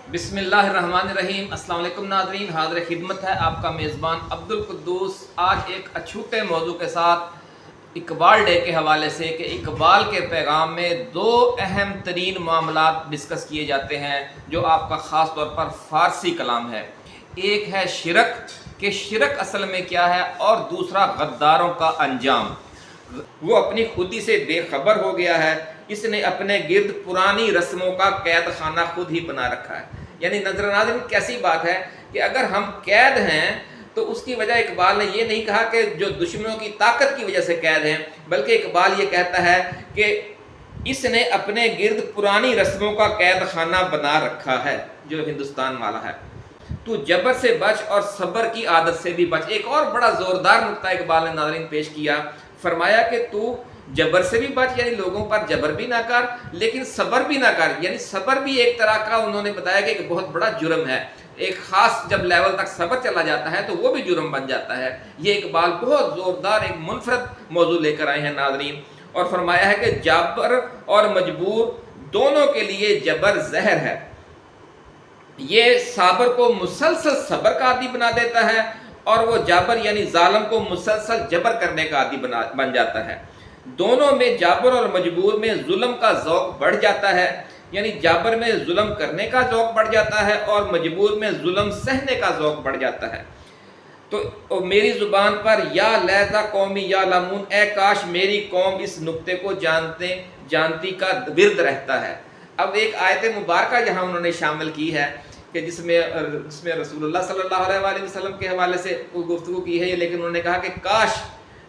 बिस्मिल्लाहिर्रहमानिर्रहीम। अस्सलाम वालेकुम नाज़रीन, हाज़िर खिदमत है आपका मेज़बान अब्दुल कुद्दूस। आज एक अछूते मौजू के साथ इकबाल डे के हवाले से कि इकबाल के पैगाम में दो अहम तरीन मामलात डिस्कस किए जाते हैं जो आपका ख़ास तौर पर फ़ारसी कलाम है। एक है शिरक कि शिरक असल में क्या है, और दूसरा गद्दारों का अंजाम। वो अपनी खुदी से बेखबर हो गया है, इसने अपने गिर्द पुरानी रस्मों का कैद खाना खुद ही बना रखा है। यानी नजर नाज़रीन कैसी बात है कि अगर हम कैद हैं तो उसकी वजह इकबाल ने ये नहीं कहा कि जो दुश्मनों की ताकत की वजह से कैद हैं, बल्कि इकबाल ये कहता है कि इसने अपने गिर्द पुरानी रस्मों का कैद खाना बना रखा है, जो हिंदुस्तान वाला है। तू जबर से बच और सब्र की आदत से भी बच। एक और बड़ा ज़ोरदार नुक्ता इकबाल ने नाज़रीन पेश किया, फरमाया कि तू जबर से भी बच, यानी लोगों पर जबर भी ना कर, लेकिन सब्र भी ना कर। यानी सब्र भी एक तरह का उन्होंने बताया कि एक बहुत बड़ा जुर्म है। एक ख़ास जब लेवल तक सब्र चला जाता है तो वो भी जुर्म बन जाता है। ये इकबाल बहुत ज़ोरदार एक मुनफरद मौजू लेकर आए हैं नाज़रीन, और फरमाया है कि जाबर और मजबूर दोनों के लिए जबर जहर है। ये साबर को मुसलसल सब्र का आदि बना देता है, और वो जाबर यानी जालिम को मुसलसल जबर करने का आदि बन जाता है। दोनों में, जाबर और मजबूर में जुल्म का ज़ौक़ बढ़ जाता है। यानी जाबर में जुल्म करने का ज़ौक़ बढ़ जाता है और मजबूर में जुल्म सहने का ज़ौक़ बढ़ जाता है। तो मेरी ज़ुबान पर या लहज़ा कौमी या लामून, ए काश मेरी कौम इस नुक्ते को जानती का विरद रहता है। अब एक आयत मुबारका यहाँ उन्होंने शामिल की है कि जिसमें रसूलुल्लाह सल्लल्लाहु अलैहि वसल्लम के हवाले से गुफ्तगू की है, लेकिन उन्होंने कहा कि काश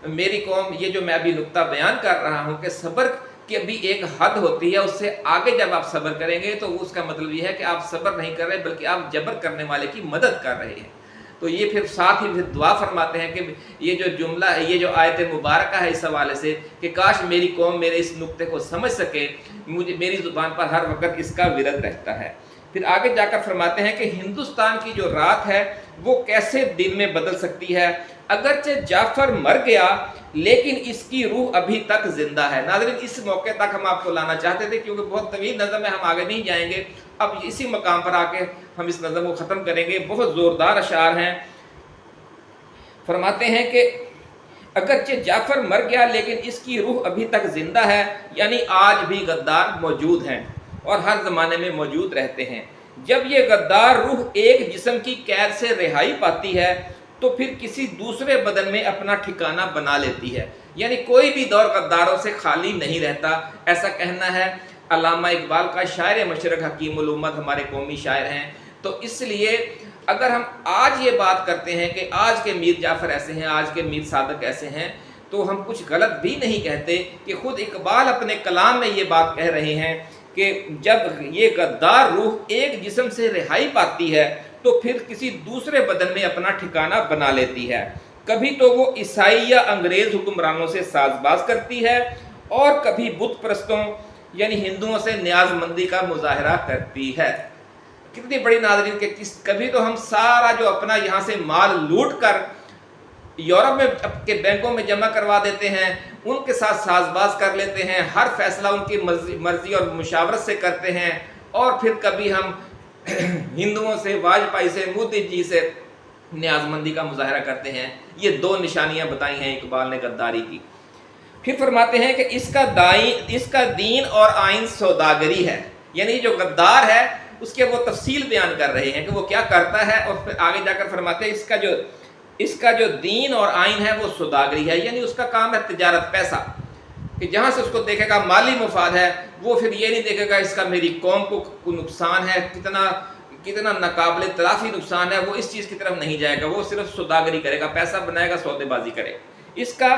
मेरी कौम, ये जो मैं अभी नुक्ता बयान कर रहा हूँ कि सब्र की अभी एक हद होती है, उससे आगे जब आप सब्र करेंगे तो उसका मतलब ये है कि आप सब्र नहीं कर रहे बल्कि आप जबर करने वाले की मदद कर रहे हैं। तो ये फिर साथ ही फिर दुआ फरमाते हैं कि ये जो जुमला है, ये जो आयत मुबारक है इस हवाले से कि काश मेरी कौम मेरे इस नुक्ते को समझ सके, मुझे मेरी ज़ुबान पर हर वक्त इसका विरद रहता है। फिर आगे जाकर फरमाते हैं कि हिंदुस्तान की जो रात है वो कैसे दिन में बदल सकती है। अगरचे जाफर मर गया लेकिन इसकी रूह अभी तक जिंदा है। नाज़रीन इस मौके तक हम आपको लाना चाहते थे क्योंकि बहुत तवील नज़म है, हम आगे नहीं जाएंगे। अब इसी मकाम पर आके हम इस नज़म को ख़त्म करेंगे। बहुत ज़ोरदार अशार हैं। फरमाते हैं कि अगरचे जाफर मर गया लेकिन इसकी रूह अभी तक जिंदा है, यानी आज भी गद्दार मौजूद हैं और हर ज़माने में मौजूद रहते हैं। जब ये गद्दार रूह एक जिस्म की कैद से रिहाई पाती है तो फिर किसी दूसरे बदन में अपना ठिकाना बना लेती है। यानी कोई भी दौर गद्दारों से खाली नहीं रहता, ऐसा कहना है अल्लामा इकबाल का। शायर मशरक हकीमुल उम्मत हमारे कौमी शायर हैं। तो इसलिए अगर हम आज ये बात करते हैं कि आज के मीर जाफ़र ऐसे हैं, आज के मीर सादक ऐसे हैं, तो हम कुछ गलत भी नहीं कहते कि खुद इकबाल अपने कलाम में ये बात कह रहे हैं कि जब ये गद्दार रूह एक जिस्म से रिहाई पाती है तो फिर किसी दूसरे बदन में अपना ठिकाना बना लेती है। कभी तो वो ईसाई या अंग्रेज़ हुक्मरानों से साजबाज करती है और कभी बुत परस्तों यानी हिंदुओं से न्याजमंदी का मुजाहरा करती है। कितनी बड़ी नाज़रीन के कभी तो हम सारा जो अपना यहाँ से माल लूट कर यूरोप में के बैंकों में जमा करवा देते हैं, उनके साथ साजबाज कर लेते हैं, हर फैसला उनकी मर्जी और मुशावरत से करते हैं, और फिर कभी हम हिंदुओं से, वाजपेयी से, मोदी जी से न्याजमंदी का मुजाहरा करते हैं। ये दो निशानियां बताई हैं इकबाल ने गद्दारी की। फिर फरमाते हैं कि इसका दीन और आइन सौदागरी है। यानी जो गद्दार है उसके वो तफसील बयान कर रहे हैं कि वो क्या करता है, और फिर आगे जाकर फरमाते हैं इसका जो दीन और आइन है वो सौदागरी है। यानी उसका काम है तिजारत, पैसा, कि जहाँ से उसको देखेगा माली मुफाद है, वो फिर ये नहीं देखेगा इसका मेरी कौम को नुकसान है, कितना नाकाबिल तलाफी नुकसान है, वो इस चीज़ की तरफ नहीं जाएगा। वो सिर्फ सौदागरी करेगा, पैसा बनाएगा, सौदेबाजी करेगा। इसका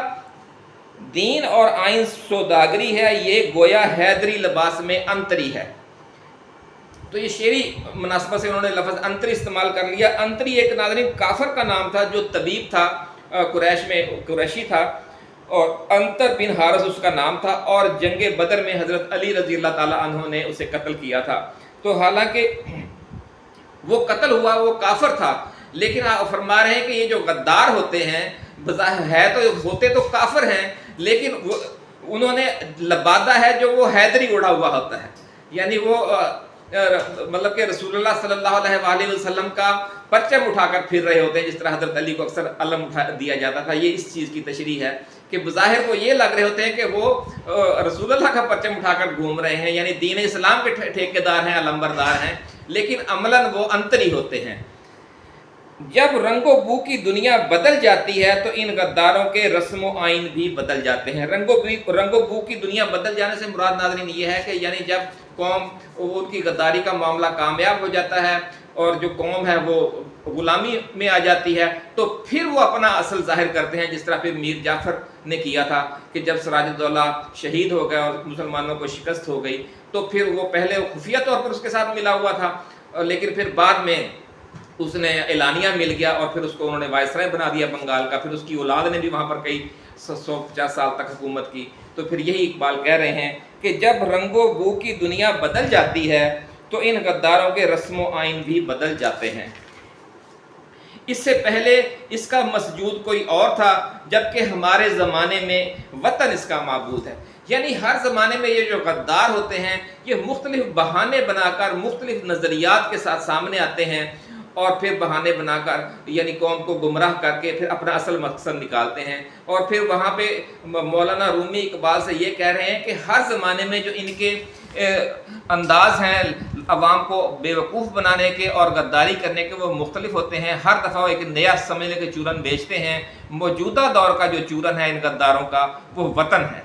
दीन और आइन सौदागरी है, ये गोया हैदरी लिबास में अंतरी है। तो ये शेरी मुनासबत से उन्होंने लफ्ज़ अंतरी इस्तेमाल कर लिया। अंतरी एक नाज़रीन काफर का नाम था जो तबीब था, कुरैशी था, और अंतर बिन हारिस उसका नाम था, और जंगे बदर में हज़रत अली रज़ी अल्लाह ताला अन्हु ने उसे कत्ल किया था। तो हालांकि वो कत्ल हुआ, वो काफर था, लेकिन आप फरमा रहे हैं कि ये जो गद्दार होते हैं है तो होते तो काफर हैं, लेकिन वो उन्होंने लबादा है जो वो हैदरी उड़ा हुआ होता है। यानी वो मतलब कि रसूलुल्लाह सल्लल्लाहु अलैहि वसल्लम का परचम उठाकर फिर रहे होते हैं, जिस तरह हज़रत अली को अक्सर अलम उठा दिया जाता था। ये इस चीज़ की तशरीह है कि बज़ाहिर वो ये लग रहे होते हैं कि वो रसूलुल्लाह का परचम उठाकर घूम रहे हैं, यानी दीन इस्लाम के ठेकेदार हैं, अलंबरदार हैं, लेकिन अमलन वो अंतरी होते हैं। जब रंगो बू की दुनिया बदल जाती है तो इन गद्दारों के रस्म आइन भी बदल जाते हैं। रंगो बू की दुनिया बदल जाने से मुराद नाज़रीन ये है कि यानी जब कौम उनकी गद्दारी का मामला कामयाब हो जाता है और जो कौम है वो गुलामी में आ जाती है, तो फिर वो अपना असल जाहिर करते हैं, जिस तरह फिर मीर जाफ़र ने किया था कि जब सिराजुद्दौला शहीद हो गया और मुसलमानों को शिकस्त हो गई, तो फिर वो पहले खुफिया तौर पर उसके साथ मिला हुआ था, लेकिन फिर बाद में उसने एलानिया मिल गया और फिर उसको उन्होंने वायसराय बना दिया बंगाल का। फिर उसकी औलाद ने भी वहाँ पर कई 150 साल तक हुकूमत की। तो फिर यही इकबाल कह रहे हैं कि जब रंगो बू की दुनिया बदल जाती है तो इन गद्दारों के रस्म आइन भी बदल जाते हैं। इससे पहले इसका मसजूद कोई और था, जबकि हमारे ज़माने में वतन इसका माबूद है। यानी हर ज़माने में ये जो गद्दार होते हैं ये मुख्तलिफ बहाने बनाकर मुख्तलिफ नज़रियात के साथ सामने आते हैं और फिर बहाने बनाकर यानी कौम को गुमराह करके फिर अपना असल मकसद निकालते हैं। और फिर वहाँ पे मौलाना रूमी इकबाल से ये कह रहे हैं कि हर ज़माने में जो इनके अंदाज हैं अवाम को बेवकूफ़ बनाने के और गद्दारी करने के, वो मुख्तलिफ होते हैं। हर दफ़ा वो एक नया समझने के चूरन बेचते हैं। मौजूदा दौर का जो चूरन है इन गद्दारों का वो वतन है।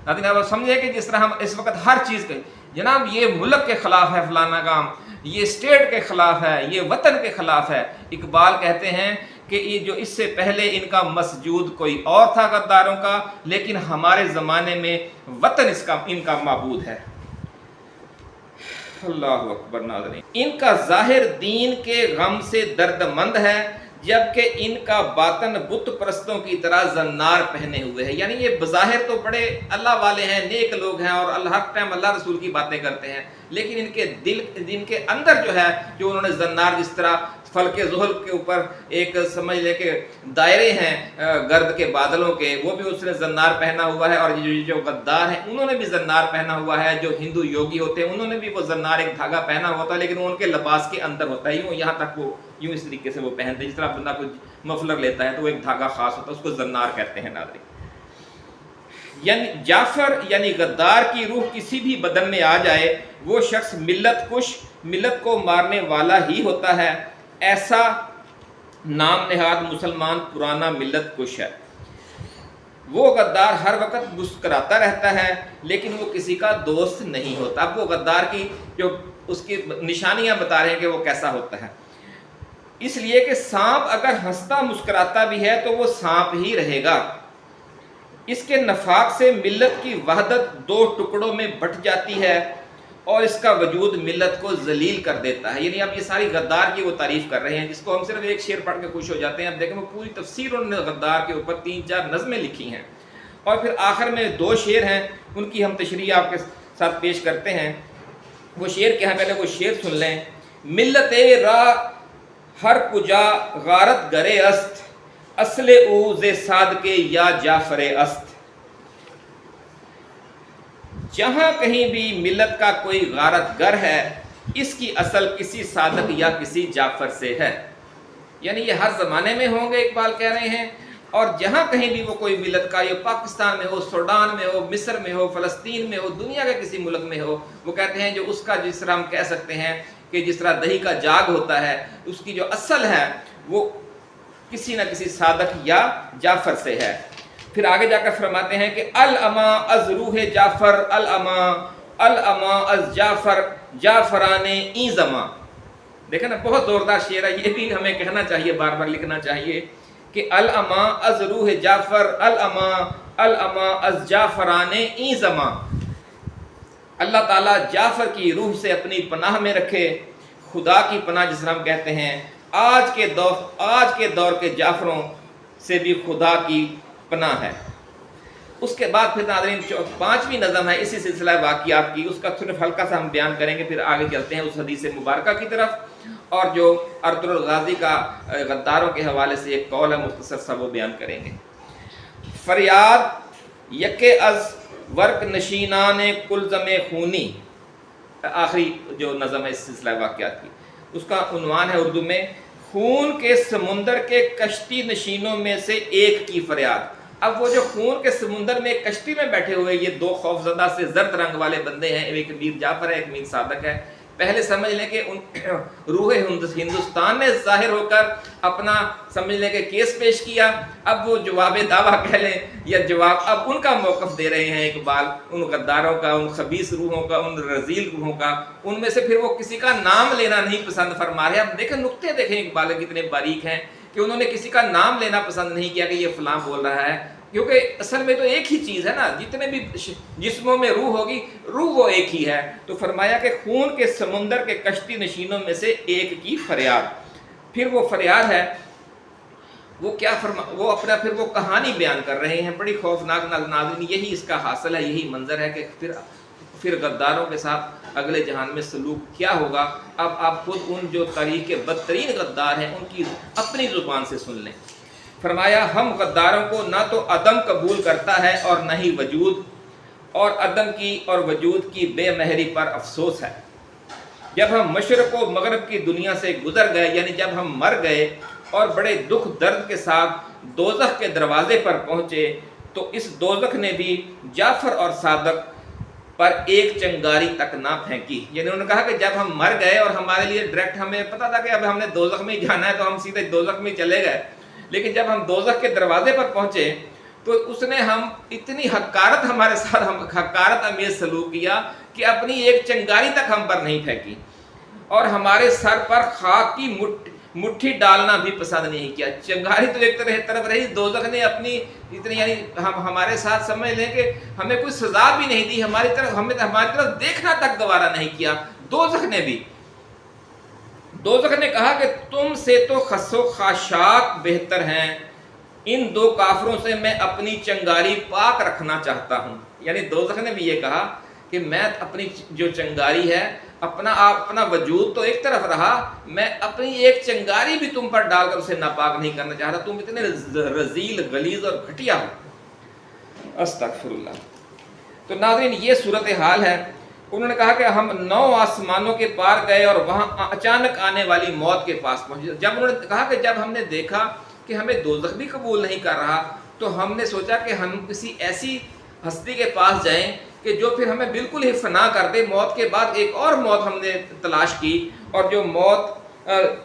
लेकिन अब समझे कि जिस तरह हम इस वक्त हर चीज़ के जनाब ये मुल्क के ख़िलाफ़ है फलाना काम, ये स्टेट के ख़िलाफ़ है, ये वतन के ख़िलाफ़ है। इकबाल कहते हैं कि ये जो इससे पहले इनका मसजूद कोई और था गद्दारों का, लेकिन हमारे ज़माने में वतन इनका माबूद है। अल्लाहु अकबर। नाज़रीन, इनका ज़ाहिर दीन के गम से दर्दमंद है, जबकि इनका बातन बुत परस्तों की तरह जन्नार पहने हुए है। यानी ये बज़ाहिर तो बड़े अल्लाह वाले हैं, नेक लोग हैं और हर टाइम अल्लाह रसूल की बातें करते हैं, लेकिन इनके दिल इनके अंदर जो है, जो उन्होंने जन्नार जिस तरह फल के ज़ुहल के ऊपर एक समझ ले के दायरे हैं गर्द के बादलों के, वो भी उसने जन्नार पहना हुआ है। और जो गद्दार हैं उन्होंने भी जन्नार पहना हुआ है। जो हिंदू योगी होते हैं उन्होंने भी वो जन्नार एक धागा पहना होता है, लेकिन वो उनके लिबास के अंदर होता है। यूँ यहाँ तक वो यूँ इस तरीके से वो पहनते हैं, जिस तरह बंदा कोई मफलर लेता है तो वो एक धागा खास होता है, उसको जन्नार कहते हैं। नाज़रीन, यानी जाफ़र यानी गद्दार की रूह किसी भी बदन में आ जाए, वो शख्स मिल्लत कुश, मिल्लत को मारने वाला ही होता है। ऐसा नाम नेहाद मुसलमान पुराना मिल्लत कुश है। वो गद्दार हर वक्त मुस्कराता रहता है, लेकिन वो किसी का दोस्त नहीं होता। अब वो गद्दार की जो उसकी निशानियां बता रहे हैं कि वो कैसा होता है, इसलिए कि सांप अगर हंसता मुस्कुराता भी है तो वो सांप ही रहेगा। इसके नफाक से मिल्लत की वहदत दो टुकड़ों में बट जाती है और इसका वजूद मिल्लत को जलील कर देता है। यानी अब ये सारी गद्दार की वो तारीफ कर रहे हैं, जिसको हम सिर्फ एक शेर पढ़ के खुश हो जाते हैं। अब देखें वो पूरी तफसीर उन्होंने गद्दार के ऊपर 3-4 नज़में लिखी हैं और फिर आखिर में 2 शेर हैं, उनकी हम तशरीह आपके साथ पेश करते हैं। वो शेर क्या है, पहले वो शेर सुन लें। मिल्लत रा हर कुजा गारत गरे अस्त, असले ऊज़े साद के या जाफरे अस्त। जहाँ कहीं भी मिल्लत का कोई गारत गर है, इसकी असल किसी सादक या किसी जाफर से है। यानी ये हर ज़माने में होंगे, इकबाल कह रहे हैं। और जहाँ कहीं भी वो कोई मिल्लत का, ये पाकिस्तान में हो, सूडान में हो, मिस्र में हो, फ़लस्तीन में हो, दुनिया के किसी मुल्क में हो, वो कहते हैं जो उसका जिस तरह हम कह सकते हैं कि जिस तरह दही का जाग होता है, उसकी जो असल है वो किसी न किसी सादक या जाफर से है। फिर आगे जाकर फरमाते हैं कि अल अमा अज रूह जाफर, अल अमा अज जाफर, जाफराने ई जमा। देखें ना, बहुत ज़ोरदार शेर है। ये भी हमें कहना चाहिए, बार बार लिखना चाहिए कि अल अमा अज रूह जाफर, अल अमा अज जाफराने ई जमा। अल्लाह ताला जाफर की रूह से अपनी पनाह में रखे। खुदा की पनाह जिसे हम कहते हैं, आज के दौर के जाफरों से भी खुदा की पनाह है। उसके बाद फिर नाज़रीन 5वीं नज़म है इसी सिलसिला वाक़ियात की, उसका सिर्फ हल्का सा हम बयान करेंगे, फिर आगे चलते हैं उस हदीस मुबारका की तरफ। और जो अर्तुल गाज़ी का गद्दारों के हवाले से एक कौल है, मुख्तसर सा वो बयान करेंगे। फरियाद यके अज वर्क नशीनान कुलज़म खूनी, آخری جو نظم ہے اس سلسلہ واقعات کی، اس کا عنوان ہے اردو میں خون کے سمندر کے کشتی نشینوں میں سے ایک کی فریاد۔ اب وہ جو خون کے سمندر میں ایک کشتی میں بیٹھے ہوئے یہ دو خوفزدہ سے زرد رنگ والے بندے ہیں، ایک میر جعفر ہے، ایک میر صادق ہے۔ پہلے سمجھ لیں کہ روح ہندوستان نے ظاہر ہو کر اپنا سمجھ لیں کہ کیس پیش کیا، اب وہ جواب دعویٰ کہہ لیں یا جواب، اب ان کا موقف دے رہے ہیں اقبال، ان غداروں کا، ان خبیث روحوں کا، ان رذیل روحوں کا۔ ان میں سے پھر وہ کسی کا نام لینا نہیں پسند فرما رہے۔ اب دیکھیں نقطے دیکھیں اقبال کتنے باریک ہیں کہ انہوں نے کسی کا نام لینا پسند نہیں کیا کہ یہ فلاں بول رہا ہے، کیونکہ اصل میں تو ایک ہی چیز ہے نا، جتنے بھی جسموں میں روح ہوگی، روح وہ ایک ہی ہے۔ تو فرمایا کہ خون کے سمندر کے کشتی نشینوں میں سے ایک کی فریاد۔ پھر وہ فریاد ہے، وہ کیا وہ اپنا پھر وہ کہانی بیان کر رہے ہیں، بڑی خوفناک ناظرین، یہی اس کا حاصل ہے، یہی منظر ہے کہ پھر غداروں کے ساتھ اگلے جہان میں سلوک کیا ہوگا۔ اب آپ خود ان جو تاریخ کے بدترین غدار ہیں ان کی اپنی زبان سے سن لیں۔ فرمایا ہم غداروں کو نہ تو عدم قبول کرتا ہے اور نہ ہی وجود، اور عدم کی اور وجود کی بے مہری پر افسوس ہے۔ جب ہم مشرق و مغرب کی دنیا سے گزر گئے، یعنی جب ہم مر گئے اور بڑے دکھ درد کے ساتھ دوزخ کے دروازے پر پہنچے، تو اس دوزخ نے بھی جعفر اور صادق پر ایک چنگاری تک نہ پھینکی۔ یعنی انہوں نے کہا کہ جب ہم مر گئے اور ہمارے لیے ڈائریکٹ ہمیں پتا تھا کہ اب ہم نے دوزخ میں جانا ہے تو ہم سیدھے دوزخ میں چلے گئے، لیکن جب ہم دوزخ کے دروازے پر پہنچے تو اس نے ہم اتنی حقارت ہمارے ساتھ حقارت امیز سلوک کیا کہ اپنی ایک چنگاری تک ہم پر نہیں پھینکی، اور ہمارے سر پر خاک کی مٹھی ڈالنا بھی پسند نہیں کیا۔ چنگاری تو ایک طرف رہی، دوزخ نے اپنی اتنی یعنی ہمارے ساتھ سمجھ لیں کہ ہمیں کوئی سزا بھی نہیں دی، ہماری طرف دیکھنا تک گوارا نہیں کیا۔ دوزخ نے کہا کہ تم سے تو خس و خاشاک بہتر ہیں، ان دو کافروں سے میں اپنی چنگاری پاک رکھنا چاہتا ہوں۔ یعنی دوزخ نے بھی یہ کہا کہ میں اپنی جو چنگاری ہے، اپنا وجود تو ایک طرف رہا، میں اپنی ایک چنگاری بھی تم پر ڈال کر اسے ناپاک نہیں کرنا چاہتا، تم اتنے رذیل غلیظ اور گھٹیا ہو۔ استغفر اللہ۔ تو ناظرین یہ صورتحال ہے۔ انہوں نے کہا کہ ہم 9 آسمانوں کے پار گئے اور وہاں اچانک آنے والی موت کے پاس پہنچے۔ جب انہوں نے کہا کہ جب ہم نے دیکھا کہ ہمیں دوزخ بھی قبول نہیں کر رہا، تو ہم نے سوچا کہ ہم کسی ایسی ہستی کے پاس جائیں کہ جو پھر ہمیں بالکل ہی فنا کر دے۔ موت کے بعد ایک اور موت ہم نے تلاش کی، اور جو موت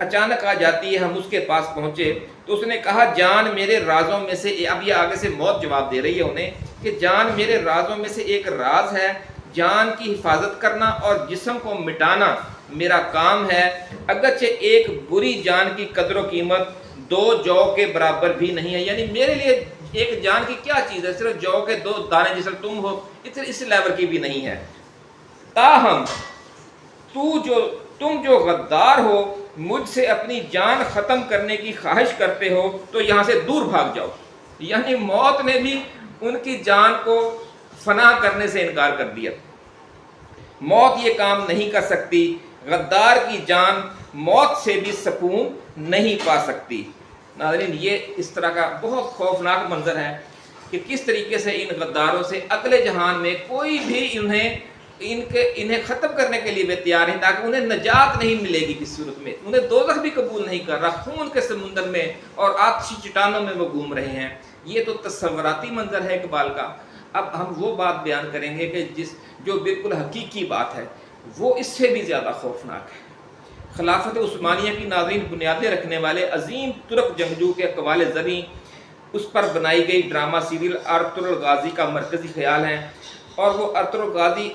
اچانک آ جاتی ہے ہم اس کے پاس پہنچے۔ تو اس نے کہا جان میرے رازوں میں سے، اب یہ آگے سے موت جواب دے رہی ہے انہیں کہ جان میرے رازوں میں سے ایک راز ہے، جان کی حفاظت کرنا اور جسم کو مٹانا میرا کام ہے، اگرچہ ایک بری جان کی قدر و قیمت 2 جو کے برابر بھی نہیں ہے۔ یعنی میرے لیے ایک جان کی کیا چیز ہے، صرف جو کے 2 دانے جس طرح تم ہو، اس لیول کی بھی نہیں ہے۔ تاہم تم جو غدار ہو، مجھ سے اپنی جان ختم کرنے کی خواہش کرتے ہو تو یہاں سے دور بھاگ جاؤ۔ یعنی موت نے بھی ان کی جان کو فنا کرنے سے انکار کر دیا۔ موت یہ کام نہیں کر سکتی، غدار کی جان موت سے بھی سکون نہیں پا سکتی۔ ناظرین یہ اس طرح کا بہت خوفناک منظر ہے کہ کس طریقے سے ان غداروں سے اگلے جہان میں کوئی بھی انہیں ختم کرنے کے لیے بھی تیار نہیں، تاکہ انہیں نجات نہیں ملے گی کس صورت میں، انہیں دوزخ بھی قبول نہیں کر رہا، خون کے سمندر میں اور آتشی چٹانوں میں وہ گھوم رہے ہیں۔ یہ تو تصوراتی منظر ہے اقبال کا۔ اب ہم وہ بات بیان کریں گے کہ جو بالکل حقیقی بات ہے، وہ اس سے بھی زیادہ خوفناک ہے۔ خلافت عثمانیہ کی ناظرین بنیادیں رکھنے والے عظیم ترک جنگجو کے اقوال زریں اس پر بنائی گئی ڈرامہ سیریل ارطغرل غازی کا مرکزی خیال ہے، اور وہ ارطغرل غازی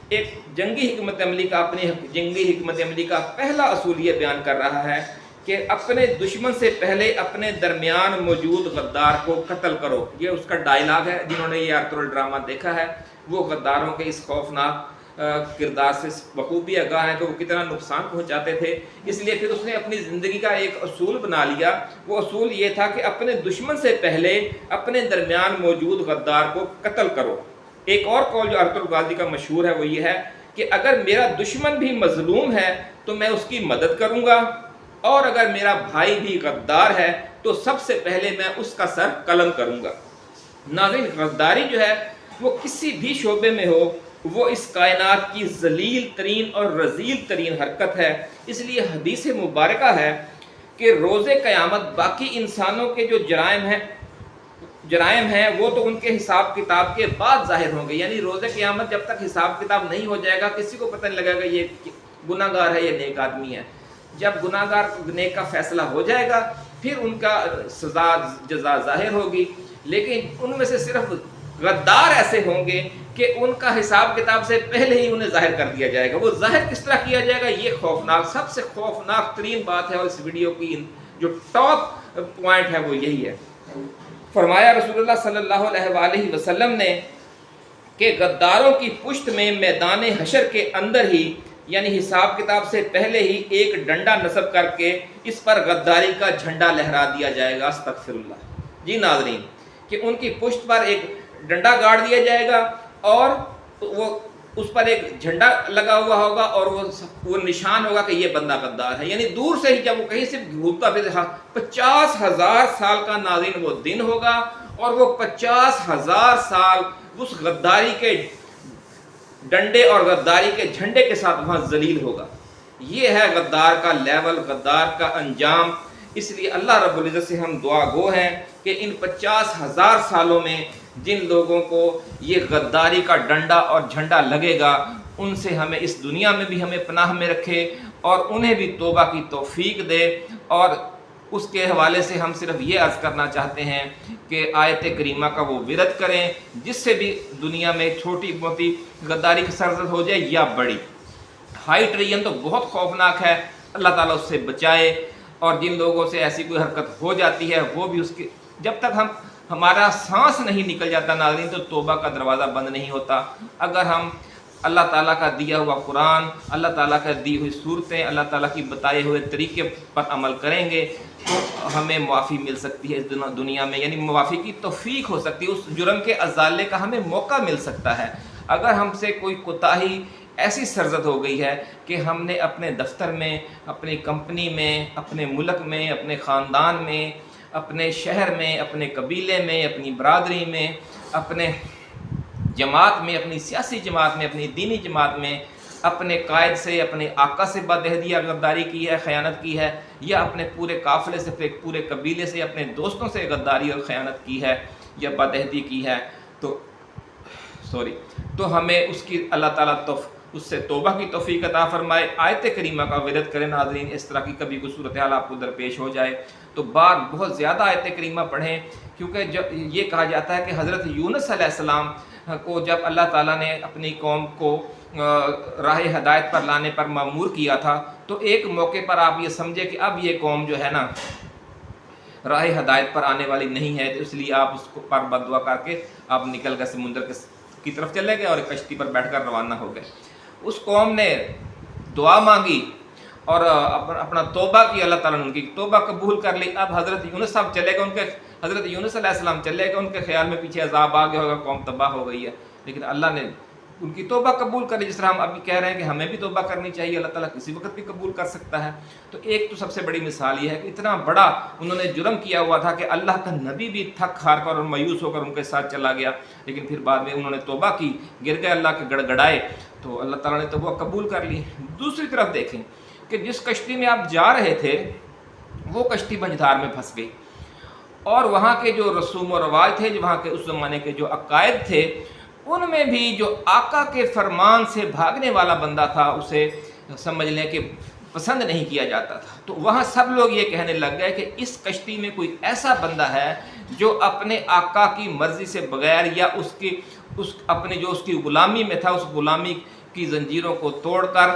ایک جنگی حکمت عملی کا پہلا اصول یہ بیان کر رہا ہے کہ اپنے دشمن سے پہلے اپنے درمیان موجود غدار کو قتل کرو۔ یہ اس کا ڈائلاگ ہے۔ جنہوں نے یہ ارطغرل ڈرامہ دیکھا ہے وہ غداروں کے اس خوفناک کردار سے بخوبی آگاہ ہیں کہ وہ کتنا نقصان پہنچاتے تھے۔ اس لیے پھر اس نے اپنی زندگی کا ایک اصول بنا لیا۔ وہ اصول یہ تھا کہ اپنے دشمن سے پہلے اپنے درمیان موجود غدار کو قتل کرو۔ ایک اور قول جو ارطغرل غازی کا مشہور ہے وہ یہ ہے کہ اگر میرا دشمن بھی مظلوم ہے تو میں اس کی مدد کروں گا، اور اگر میرا بھائی بھی غدار ہے تو سب سے پہلے میں اس کا سر قلم کروں گا۔ ناظرین غداری جو ہے وہ کسی بھی شعبے میں ہو، وہ اس کائنات کی ذلیل ترین اور رذیل ترین حرکت ہے۔ اس لیے حدیث مبارکہ ہے کہ روز قیامت باقی انسانوں کے جو جرائم ہیں وہ تو ان کے حساب کتاب کے بعد ظاہر ہوں گے، یعنی روز قیامت جب تک حساب کتاب نہیں ہو جائے گا کسی کو پتہ نہیں لگے گا یہ گناہ گار ہے یا نیک آدمی ہے۔ جب گناہ گار نیک کا فیصلہ ہو جائے گا پھر ان کا سزا جزا ظاہر ہوگی، لیکن ان میں سے صرف غدار ایسے ہوں گے کہ ان کا حساب کتاب سے پہلے ہی انہیں ظاہر کر دیا جائے گا۔ وہ ظاہر کس طرح کیا جائے گا، یہ خوفناک، سب سے خوفناک ترین بات ہے، اور اس ویڈیو کی جو ٹاپ پوائنٹ ہے وہ یہی ہے۔ فرمایا رسول اللہ صلی اللہ علیہ وآلہ وسلم نے کہ غداروں کی پشت میں میدان حشر کے اندر ہی، یعنی حساب کتاب سے پہلے ہی، ایک ڈنڈا نصب کر کے اس پر غداری کا جھنڈا لہرا دیا جائے گا۔ استغفر اللہ۔ جی ناظرین، کہ ان کی پشت پر ایک ڈنڈا گاڑ دیا جائے گا اور وہ اس پر ایک جھنڈا لگا ہوا ہوگا اور وہ نشان ہوگا کہ یہ بندہ غدار ہے، یعنی دور سے ہی جب وہ کہیں سے گھومتا پھر 50,000 سال کا ناظرین وہ دن ہوگا، اور وہ 50,000 سال اس غداری کے ڈنڈے اور غداری کے جھنڈے کے ساتھ وہاں ذلیل ہوگا۔ یہ ہے غدار کا لیول، غدار کا انجام۔ اس لیے اللہ رب العزت سے ہم دعا گو ہیں کہ ان 50,000 سالوں میں جن لوگوں کو یہ غداری کا ڈنڈا اور جھنڈا لگے گا ان سے ہمیں اس دنیا میں بھی ہمیں پناہ میں رکھے اور انہیں بھی توبہ کی توفیق دے۔ اور اس کے حوالے سے ہم صرف یہ عرض کرنا چاہتے ہیں کہ آیت کریمہ کا وہ ورد کریں، جس سے بھی دنیا میں چھوٹی موٹی غداری کی سرزد ہو جائے یا بڑی۔ ہائی ٹریجن تو بہت خوفناک ہے، اللہ تعالیٰ اس سے بچائے، اور جن لوگوں سے ایسی کوئی حرکت ہو جاتی ہے وہ بھی اس کی، جب تک ہمارا سانس نہیں نکل جاتا ناظرین تو توبہ کا دروازہ بند نہیں ہوتا۔ اگر ہم اللہ تعالیٰ کا دیا ہوا قرآن، اللہ تعالیٰ کا دی ہوئی صورتیں، اللہ تعالیٰ کی بتائے ہوئے طریقے پر عمل کریں گے تو ہمیں معافی مل سکتی ہے اس دنیا میں، یعنی معافی کی توفیق ہو سکتی ہے، اس جرم کے ازالے کا ہمیں موقع مل سکتا ہے۔ اگر ہم سے کوئی کوتاہی ایسی سرزد ہو گئی ہے کہ ہم نے اپنے دفتر میں، اپنی کمپنی میں، اپنے ملک میں، اپنے خاندان میں، اپنے شہر میں، اپنے قبیلے میں، اپنی برادری میں، اپنے جماعت میں، اپنی سیاسی جماعت میں، اپنی دینی جماعت میں، اپنے قائد سے، اپنے آقا سے بدعہدی یا غداری کی ہے، خیانت کی ہے، یا اپنے پورے قافلے سے، پورے قبیلے سے، اپنے دوستوں سے غداری اور خیانت کی ہے یا بدعہدی کی ہے، تو ہمیں اس کی اللہ تعالیٰ اس سے توبہ کی توفیق عطا فرمائے۔ آیت کریمہ کا ورد کریں ناظرین، اس طرح کی کبھی کوئی صورتحال آپ کو درپیش ہو جائے تو بہت زیادہ آیت کریمہ پڑھیں، کیونکہ یہ کہا جاتا ہے کہ حضرت یونس علیہ السلام کو جب اللہ تعالیٰ نے اپنی قوم کو راہ ہدایت پر لانے پر مأمور کیا تھا تو ایک موقع پر آپ یہ سمجھے کہ اب یہ قوم جو ہے نا راہ ہدایت پر آنے والی نہیں ہے، تو اس لیے آپ اس کو پر بد دعا کر کے آپ نکل گئے سمندر کی طرف چلے گئے اور کشتی پر بیٹھ کر روانہ ہو گئے۔ اس قوم نے دعا مانگی اور اپنا توبہ کی، اللہ تعالیٰ نے ان کی توبہ قبول کر لی۔ اب حضرت یونس صاحب چلے گئے، حضرت یونس علیہ السلام چلے گئے، ان کے خیال میں پیچھے عذاب آ گیا ہوگا، قوم تباہ ہو گئی ہے، لیکن اللہ نے ان کی توبہ قبول کر لی۔ جس طرح ہم ابھی کہہ رہے ہیں کہ ہمیں بھی توبہ کرنی چاہیے، اللہ تعالیٰ کسی وقت بھی قبول کر سکتا ہے۔ تو ایک تو سب سے بڑی مثال یہ ہے کہ اتنا بڑا انہوں نے جرم کیا ہوا تھا کہ اللہ کا نبی بھی تھک ہار کر اور مایوس ہو کر ان کے ساتھ چلا گیا، لیکن پھر بعد میں انہوں نے توبہ کی، گر گئے، اللہ کے گڑگڑائے، تو اللہ تعالیٰ نے توبہ قبول کر لی۔ دوسری طرف دیکھیں کہ جس کشتی میں آپ جا رہے تھے وہ کشتی بنجھدار میں پھنس گئی، اور وہاں کے جو رسوم و رواج تھے، جو وہاں کے اس زمانے کے جو عقائد تھے، ان میں بھی جو آقا کے فرمان سے بھاگنے والا بندہ تھا اسے سمجھ لیں کہ پسند نہیں کیا جاتا تھا۔ تو وہاں سب لوگ یہ کہنے لگ گئے کہ اس کشتی میں کوئی ایسا بندہ ہے جو اپنے آقا کی مرضی سے بغیر یا اس کی غلامی میں تھا، اس غلامی کی زنجیروں کو توڑ کر،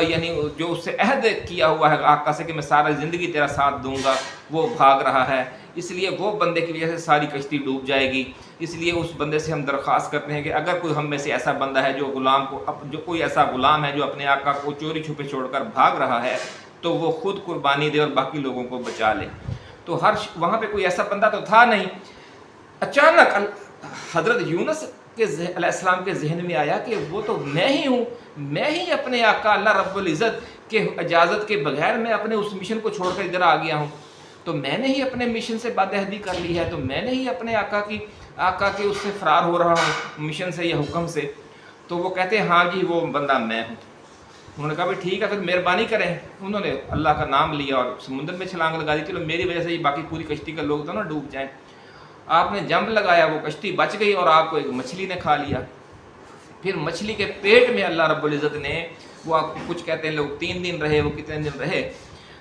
یعنی جو اس سے عہد کیا ہوا ہے آقا سے کہ میں سارا زندگی تیرا ساتھ دوں گا، وہ بھاگ رہا ہے۔ اس لیے وہ بندے کی وجہ سے ساری کشتی ڈوب جائے گی۔ اس لیے اس بندے سے ہم درخواست کرتے ہیں کہ اگر کوئی ہم میں سے ایسا بندہ ہے جو کوئی ایسا غلام ہے جو اپنے آقا کو چوری چھپے چھوڑ کر بھاگ رہا ہے تو وہ خود قربانی دے اور باقی لوگوں کو بچا لے۔ تو وہاں پہ کوئی ایسا بندہ تو تھا نہیں۔ اچانک حضرت یونس علیہ السلام کے ذہن میں آیا کہ وہ تو میں ہی ہوں، میں ہی اپنے آقا اللہ رب العزت کے اجازت کے بغیر میں اپنے اس مشن کو چھوڑ کر ادھر آ گیا ہوں، تو میں نے ہی اپنے مشن سے بدعہدی کر لی ہے، تو میں نے ہی اپنے آقا کے اس سے فرار ہو رہا ہوں مشن سے یا حکم سے۔ तो वो कहते हैं हाँ जी वो बंदा मैं हूँ। उन्होंने कहा भाई ठीक है फिर मेहरबानी करें। उन्होंने अल्लाह का नाम लिया और समुद्र में छलांग लगा दी, चलो मेरी वजह से ये बाकी पूरी कश्ती का लोग तो ना डूब जाएं। आपने जंप लगाया, वो कश्ती बच गई और आपको एक मछली ने खा लिया। फिर मछली के पेट में अल्लाह रब्बुल इज़्ज़त ने, वो आपको कुछ कहते हैं लोग 3 दिन रहे, वो कितने दिन रहे,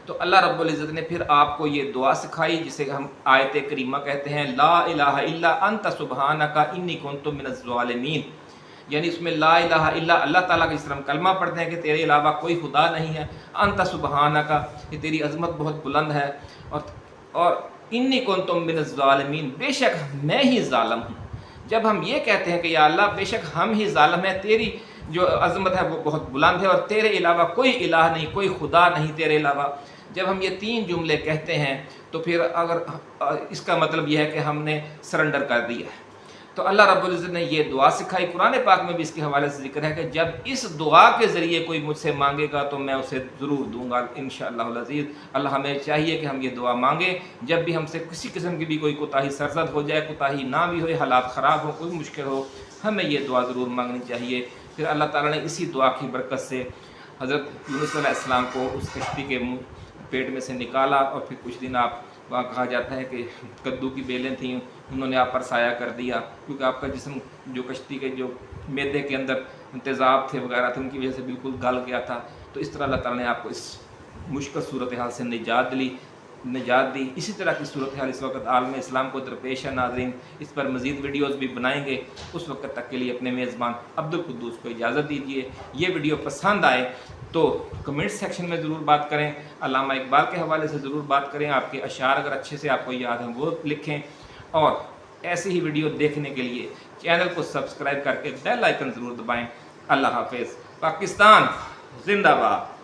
तो अल्लाह रब्बुल इज़्ज़त ने फिर आपको ये दुआ सिखाई जिसे हम आयत करीमा कहते हैं, ला इलाहा इल्ला अंत सुबहानका इन्नी कुन्तु मिनज़ ज़ालिमीन। यानी इसमें ला इलाहा इल्ला, अल्लाह ताला की तरफ कलमा पढ़ते हैं कि तेरे अलावा कोई खुदा नहीं है, अंत सुबहानका, ये तेरी अज़मत बहुत बुलंद है, और इन्नी कुन्तु मिनज़ ज़ालिमीन, बेशक मैं ही ज़ालिम हूँ। जब हम ये कहते हैं कि या अल्लाह बेशक हम ही ज़ालिम हैं, तेरी जो अज़मत है वो बहुत बुलंद है और तेरे अलावा कोई इलाह नहीं, कोई खुदा नहीं तेरे अलावा, जब हम ये 3 जुमले कहते हैं तो फिर अगर इसका मतलब यह है कि हमने सरेंडर कर दिया है। तो अल्लाह रब्बुल इज़्ज़त ने ये दुआ सिखाई, कुरान पाक में भी इसके हवाले से जिक्र है कि जब इस दुआ के ज़रिए कोई मुझसे मांगेगा तो मैं उसे ज़रूर दूंगा इंशाअल्लाह अज़ीज़। अल्लाह हमें चाहिए कि हम ये दुआ मांगें जब भी हमसे किसी किस्म की भी कोई कोताही सरजद हो जाए, कोताही ना भी हो, हालात ख़राब हो, कोई मुश्किल हो, हमें ये दुआ ज़रूर मांगनी चाहिए। फिर अल्लाह ताला ने इसी दुआ की बरकत से हज़रत यूनुस अलैहिस्सलाम को उस कश्ती के मुँह पेट में से निकाला और फिर कुछ दिन आप वहाँ कहा जाता है कि कद्दू की बेलें थीं, उन्होंने आप पर साया कर दिया, क्योंकि आपका जिस्म जो कश्ती के जो मैदे के अंदर तेज़ाब थे वगैरह थे उनकी वजह से बिल्कुल गल गया था। तो इस तरह अल्लाह ताला ने आपको इस मुश्किल सूरत हाल से निजात दी। इसी तरह की सूरत हाल इस वक्त आलम इस्लाम को दरपेश है नाज़रीन। इस पर मज़ीद वीडियोज़ भी बनाएंगे। उस वक्त तक के लिए अपने मेज़बान अब्दुल कुद्दूस को इजाज़त दीजिए। ये वीडियो पसंद आए तो कमेंट सेक्शन में ज़रूर बात करें, अल्लामा इकबाल के हवाले से ज़रूर बात करें, आपके अशार अगर अच्छे से आपको याद हैं वो लिखें, और ऐसी ही वीडियो देखने के लिए चैनल को सब्सक्राइब करके बेल आइकन ज़रूर दबाएं। अल्लाह हाफ़िज़। पाकिस्तान जिंदाबाद।